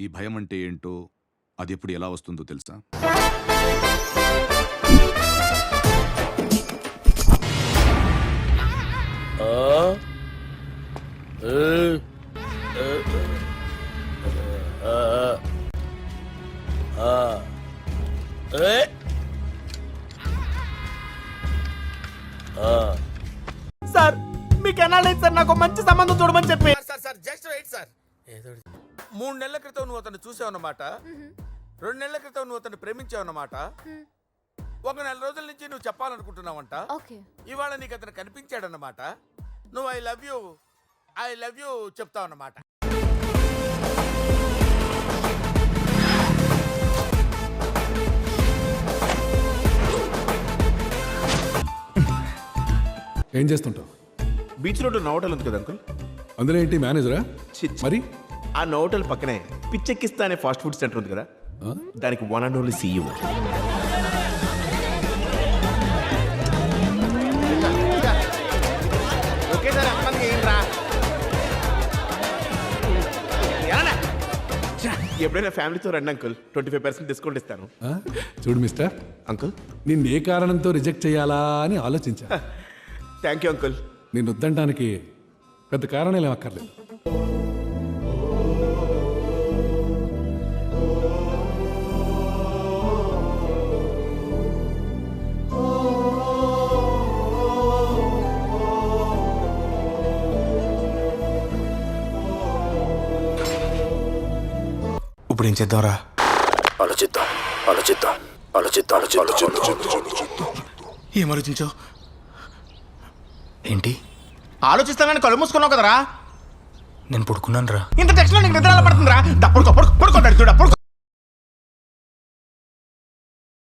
ఈ భయం అంటే ఏంటో, అది ఎప్పుడు ఎలా వస్తుందో తెలుసా? సార్ మీకు ఎన్నాళ్ళైంది సార్ నాకు మంచి సంబంధం చూడమని చెప్పి. Sir sir just wait sir. ఏదో 3 నెలల క్రితం నువ్వు అతను చూసావన్నమాట. 2 నెలల క్రితం నువ్వు అతను ప్రేమించావన్నమాట. 1 నెల రోజుల నుంచి నువ్వు చెప్పాలనుకుంటున్నావంట. ఇవాళ నీకు అతను కనిపించాడన్నమాట. నువ్వు ఐ లవ్ యూ చెప్తావన్నమాట. ఏం చేస్తుంటావు? బీచ్ రోడ్లో నా హోటల్ ఉంది కదా అంకుల్. అందులో ఏంటి మేనేజరా? మరి ఆ నా హోటల్ పక్కనే పిచ్చెక్కిస్తా అనే ఫాస్ట్ ఫుడ్ సెంటర్ ఉంది కదా, దానికి one and only CEO. Okay sir, అమ్మంది ఏంట్రా? ఎప్పుడైనా ఫ్యామిలీతో రండి అంకుల్, 25% డిస్కౌంట్ ఇస్తాను. చూడు మిస్టర్, అంకుల్ నిన్ను ఏ కారణంతో రిజెక్ట్ చేయాలా అని ఆలోచించా. Thank you uncle. నేను వద్దంటానికి పెద్ద కారణాలు ఏమక్కర్లేదు. ఇప్పుడు ఏం చేద్దాంరా? ఏం ఆలోచించావు? ఏంటి? ఆలోచిస్తానని కళ్ళు మూసుకున్నావు కదరా. నేను పడుకున్నాను రా. ఇంత టెక్స్ట్ నీకు నిద్ర ఎలా పడుతుందిరా? తప్పుడు